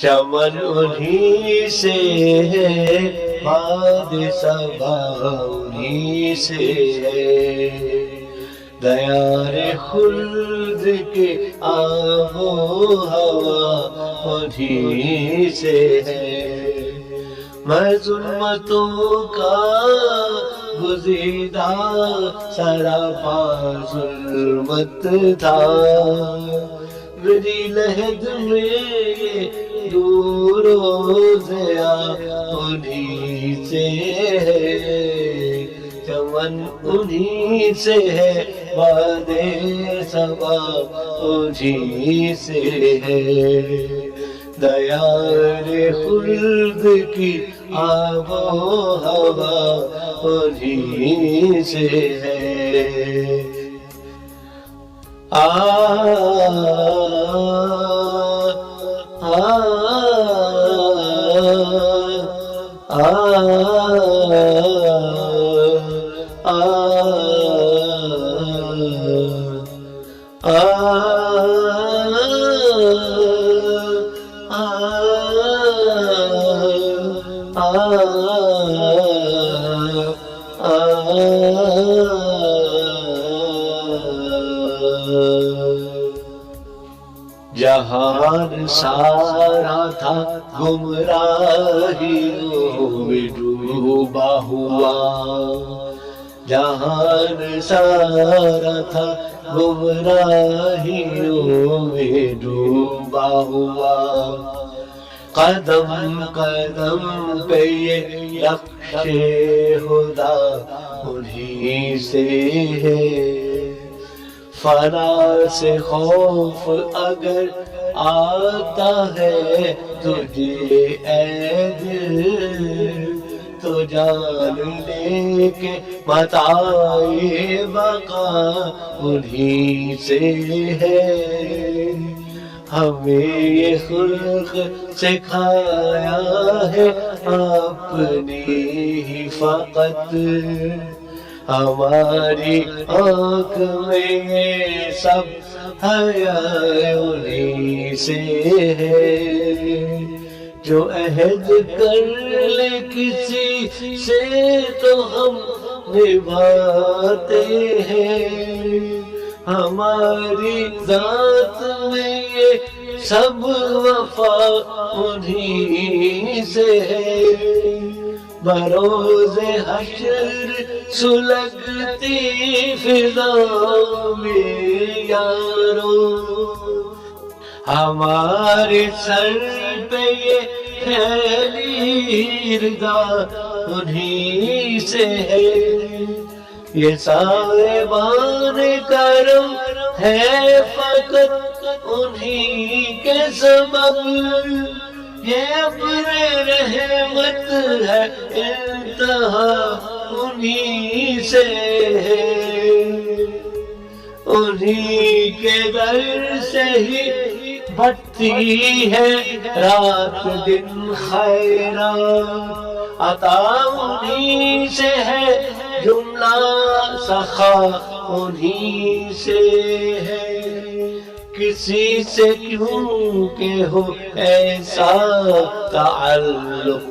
چمن انہی سے ہے، باد صبا انہی سے ہے، دیار خلد کے آب و ہوا انہی سے ہے۔ میں ظلمتوں کا گزیدہ سراپا ظلمت تھا، میری لحد میں دور و ضیا انہی سے ہے، چمن انہی سے ہے، باد صبا انہی سے ہے، دیار خلد کی آب و ہوا انہی سے ہے۔ جہان سارا تھا گمراہیوں میں ڈوبا ہوا، جہان سارا تھا گمراہیوں میں ڈوبا ہوا، قدم قدم پہ یہ نقش خدا انہی سے ہے، فنا سے خوف اگر آتا ہے تجھے اے دل، تو جان لے کے متاع بقا انہی سے ہے، ہمیں یہ خلق سکھایا ہے اپنی ہی فقط، ہماری آنکھ میں یہ سب حیا انہی سے ہے، جو عہد کر لے کسی سے تو ہم نبھاتے ہیں، ہماری ذات میں یہ سب وفا انہی سے ہے، بروز حشر سلگتی فضا میں یارو، ہمارے سر پہ یہ پھیلی رضا انہی سے ہے، یہ صاحبان کرم ہے فقط انہی کے سبب، یہ ابر رحمت ہے انتہا انہی سے ہے، انہی کے در سے ہی بڑھتی ہے رات دن خیرات، عطا انہی سے ہے جملہ سخا انہی سے ہے، کسی سے کیوں کہ ہو ایسا تعلق